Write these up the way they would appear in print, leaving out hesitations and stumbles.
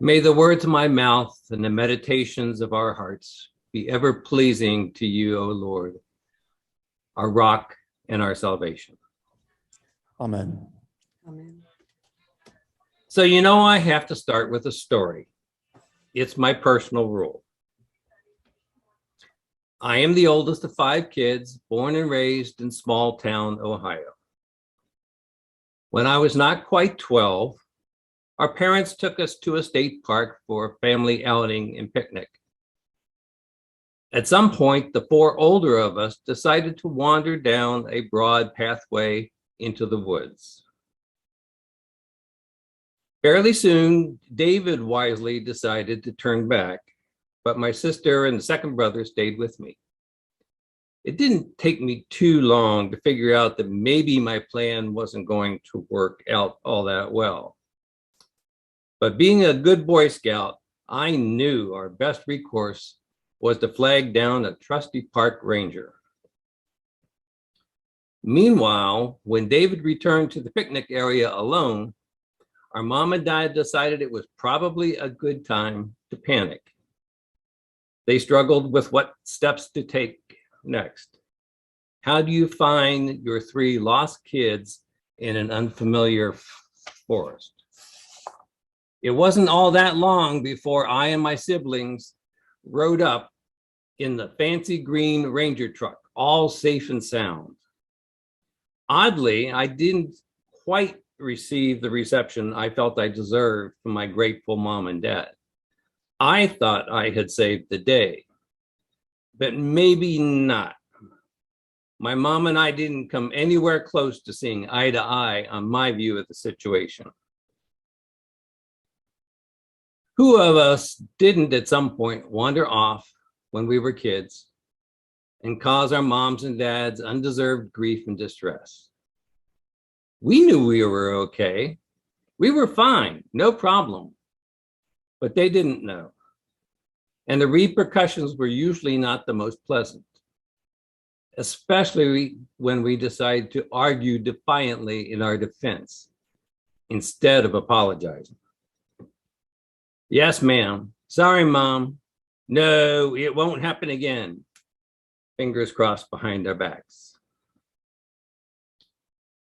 May the words of my mouth and the meditations of our hearts be ever pleasing to you, O Lord, our rock and our salvation. Amen. Amen. So, I have to start with a story. It's my personal rule. I am the oldest of 5 kids, born and raised in small town, Ohio. When I was not quite 12, our parents took us to a state park for a family outing and picnic. At some point, the 4 older of us decided to wander down a broad pathway into the woods. Fairly soon, David wisely decided to turn back, but my sister and the second brother stayed with me. It didn't take me too long to figure out that maybe my plan wasn't going to work out all that well. But being a good Boy Scout, I knew our best recourse was to flag down a trusty park ranger. Meanwhile, when David returned to the picnic area alone, our mom and dad decided it was probably a good time to panic. They struggled with what steps to take next. How do you find your 3 lost kids in an unfamiliar forest? It wasn't all that long before I and my siblings rode up in the fancy green Ranger truck, all safe and sound. Oddly, I didn't quite receive the reception I felt I deserved from my grateful mom and dad. I thought I had saved the day, but maybe not. My mom and I didn't come anywhere close to seeing eye to eye on my view of the situation. Who of us didn't at some point wander off when we were kids and cause our moms and dads undeserved grief and distress? We knew we were okay. We were fine, no problem. But they didn't know. And the repercussions were usually not the most pleasant, especially when we decided to argue defiantly in our defense instead of apologizing. Yes, ma'am. Sorry, mom. No, it won't happen again. Fingers crossed behind our backs.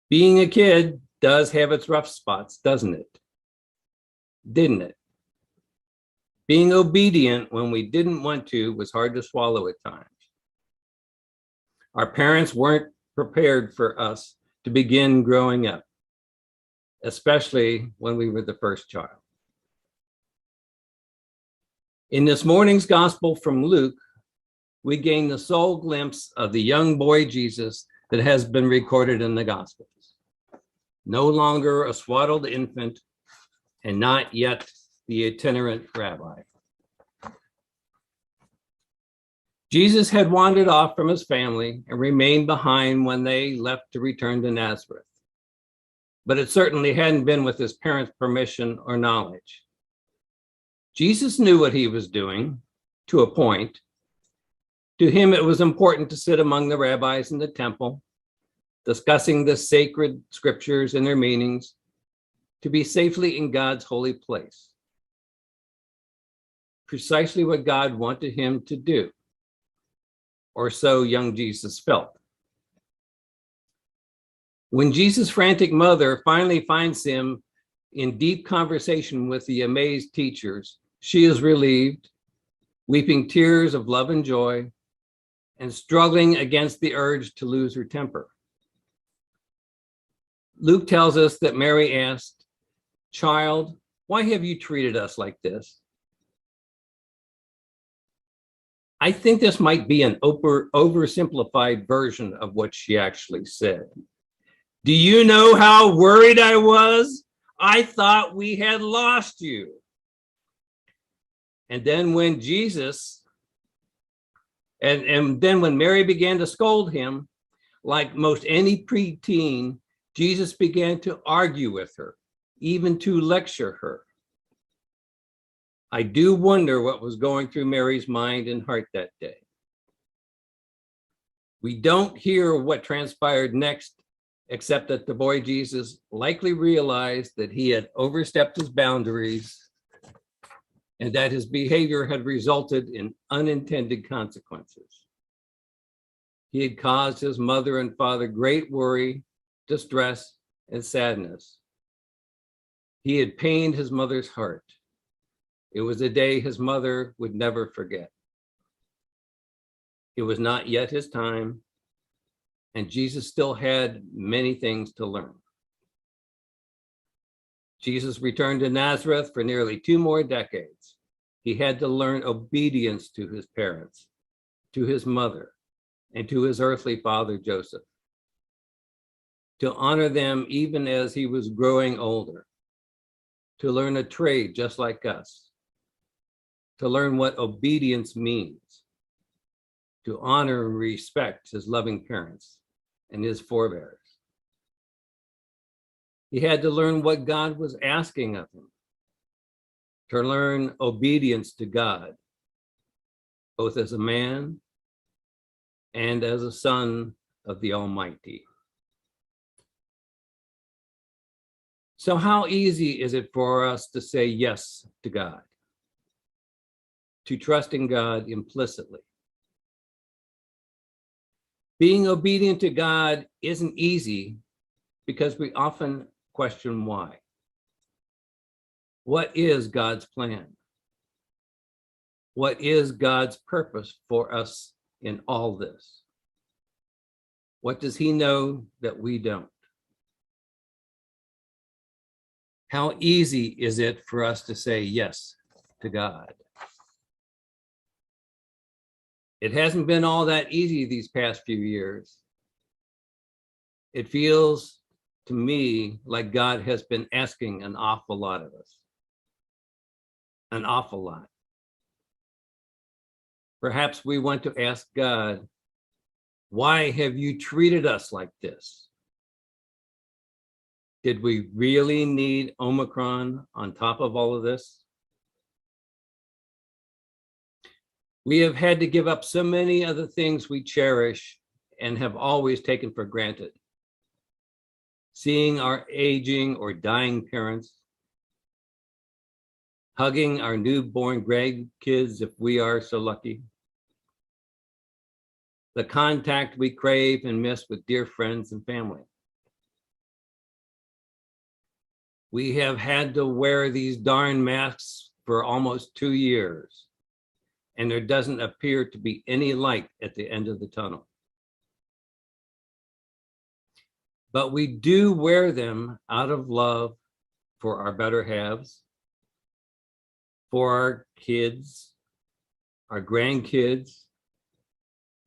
Being a kid does have its rough spots, doesn't it? Didn't it? Being obedient when we didn't want to was hard to swallow at times. Our parents weren't prepared for us to begin growing up, especially when we were the first child. In this morning's gospel from Luke, we gain the sole glimpse of the young boy Jesus that has been recorded in the Gospels. No longer a swaddled infant and not yet the itinerant rabbi. Jesus had wandered off from his family and remained behind when they left to return to Nazareth. But it certainly hadn't been with his parents' permission or knowledge. Jesus knew what he was doing, to a point. To him, it was important to sit among the rabbis in the temple, discussing the sacred scriptures and their meanings, to be safely in God's holy place. Precisely what God wanted him to do, or so young Jesus felt. When Jesus' frantic mother finally finds him in deep conversation with the amazed teachers, she is relieved, weeping tears of love and joy, and struggling against the urge to lose her temper. Luke tells us that Mary asked, "Child, why have you treated us like this?" I think this might be an oversimplified version of what she actually said. Do you know how worried I was? I thought we had lost you. And then when when Mary began to scold him, like most any preteen, Jesus began to argue with her, even to lecture her. I do wonder what was going through Mary's mind and heart that day. We don't hear what transpired next, except that the boy Jesus likely realized that he had overstepped his boundaries and that his behavior had resulted in unintended consequences. He had caused his mother and father great worry, distress, and sadness. He had pained his mother's heart. It was a day his mother would never forget. It was not yet his time, and Jesus still had many things to learn. Jesus returned to Nazareth for nearly 2 more decades. He had to learn obedience to his parents, to his mother, and to his earthly father, Joseph, to honor them even as he was growing older, to learn a trade just like us, to learn what obedience means, to honor and respect his loving parents and his forebears. He had to learn what God was asking of him, to learn obedience to God, both as a man and as a son of the Almighty. So how easy is it for us to say yes to God, to trust in God implicitly? Being obedient to God isn't easy because we often question why. What is God's plan? What is God's purpose for us in all this? What does he know that we don't? How easy is it for us to say yes to God? It hasn't been all that easy these past few years. It feels to me like God has been asking an awful lot of us. An awful lot. Perhaps we want to ask God, why have you treated us like this? Did we really need Omicron on top of all of this? We have had to give up so many of the things we cherish and have always taken for granted. Seeing our aging or dying parents, hugging our newborn grandkids if we are so lucky, the contact we crave and miss with dear friends and family. We have had to wear these darn masks for almost 2 years, and there doesn't appear to be any light at the end of the tunnel. But we do wear them out of love for our better halves, for our kids, our grandkids,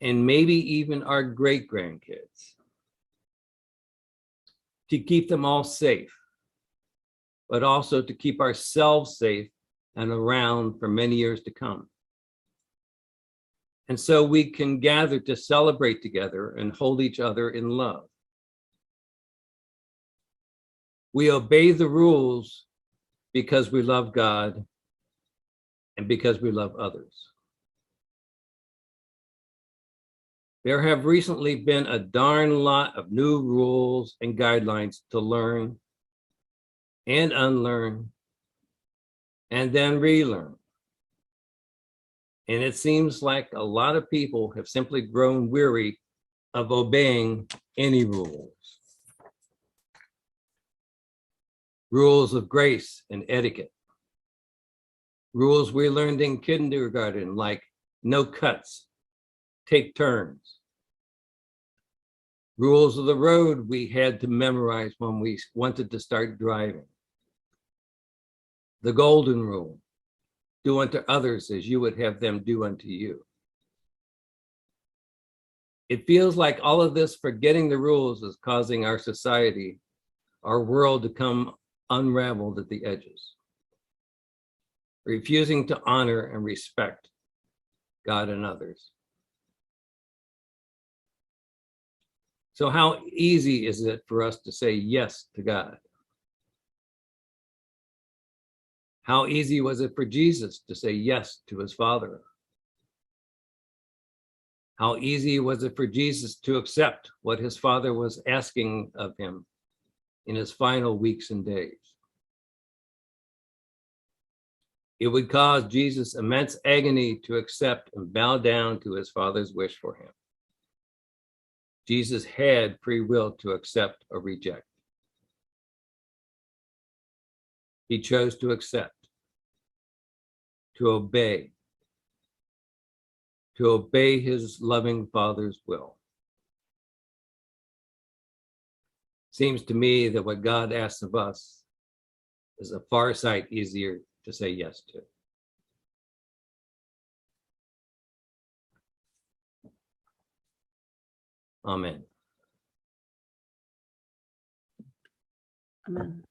and maybe even our great-grandkids, to keep them all safe, but also to keep ourselves safe and around for many years to come. And so we can gather to celebrate together and hold each other in love. We obey the rules because we love God and because we love others. There have recently been a darn lot of new rules and guidelines to learn and unlearn and then relearn. And it seems like a lot of people have simply grown weary of obeying any rules. Rules of grace and etiquette. Rules we learned in kindergarten, like no cuts, take turns. Rules of the road we had to memorize when we wanted to start driving. The golden rule, do unto others as you would have them do unto you. It feels like all of this forgetting the rules is causing our society, our world to come unraveled at the edges, refusing to honor and respect God and others. So how easy is it for us to say yes to God? How easy was it for Jesus to say yes to his Father? How easy was it for Jesus to accept what his Father was asking of him in his final weeks and days? It would cause Jesus immense agony to accept and bow down to his Father's wish for him. Jesus had free will to accept or reject. He chose to accept, to obey his loving Father's will. Seems to me that what God asks of us is a far sight easier to say yes to. Amen. Amen.